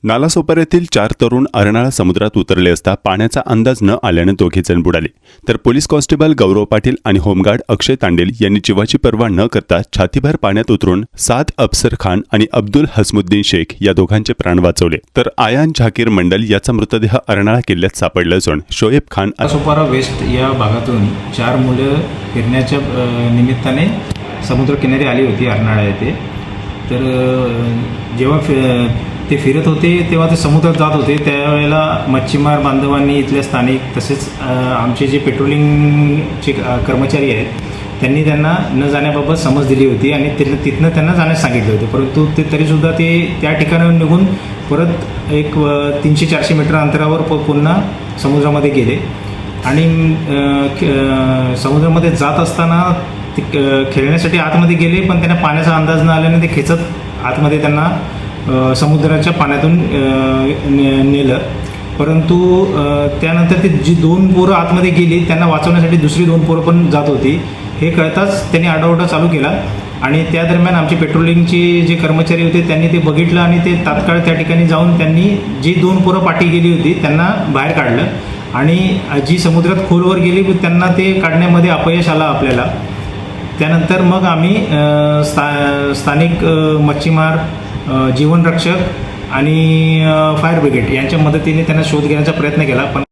नालासोपारा येथील 4 तरुण अर्नाळा समुद्रात उतरले असता पाण्याचा अंदाज न आल्याने दोघेजण बुडाले, तर पोलीस कॉन्स्टेबल गौरव पाटील आणि होमगार्ड अक्षय तांडेल यांनी जीवाची पर्वा न करता छातीभर पाण्यात उतरून साद अफसर खान आणि अब्दुल हसमुद्दीन शेख या दोघांचे प्राण वाचवले, तर आयान झाकीर मंडल याचा मृतदेह अर्नाळा किल्ल्यात सापडला असून शोएब खान नालासोपारा वेस्ट या भागातून 4 मुलं फिरण्याच्या निमित्ताने समुद्रकिनारी आली होती अर्नाळा येथे. तर जेव्हा ते फिरत होते तेव्हा ते समुद्रात जात होते, त्यावेळेला मच्छीमार बांधवांनी इथल्या स्थानिक तसेच आमचे जे पेट्रोलिंगचे कर्मचारी आहेत त्यांनी त्यांना न जाण्याबाबत समज दिली होती आणि तिथनं त्यांना जाण्यास सांगितले होते. परंतु ते तरीसुद्धा ते त्या ठिकाणाहून निघून परत एक 300-400 मीटर अंतरावर पुन्हा समुद्रामध्ये गेले आणि समुद्रामध्ये जात असताना ते खेळण्यासाठी आतमध्ये गेले, पण त्यांना पाण्याचा अंदाज न आल्याने ते खेचत आतमध्ये त्यांना समुद्राच्या पाण्यातून नेलं. परंतु त्यानंतर ते जी 2 पोरं आतमध्ये गेली त्यांना वाचवण्यासाठी दुसरी 2 पोरं पण जात होती. हे कळताच त्यांनी आरडाओरडा चालू केला आणि त्या दरम्यान आमचे पेट्रोलिंगचे जे कर्मचारी होते त्यांनी ते बघितलं आणि ते तात्काळ त्या ठिकाणी जाऊन त्यांनी जी 2 पोरं पाठी गेली होती त्यांना बाहेर काढलं आणि जी समुद्रात खोलवर गेली त्यांना ते काढण्यामध्ये अपयश आलं आपल्याला. त्यानंतर मग आम्ही स्थानिक मच्छीमार, जीवनरक्षक आणि फायर ब्रिगेड यांच्या मदतीने त्यांना शोध घेण्याचा प्रयत्न केला, पण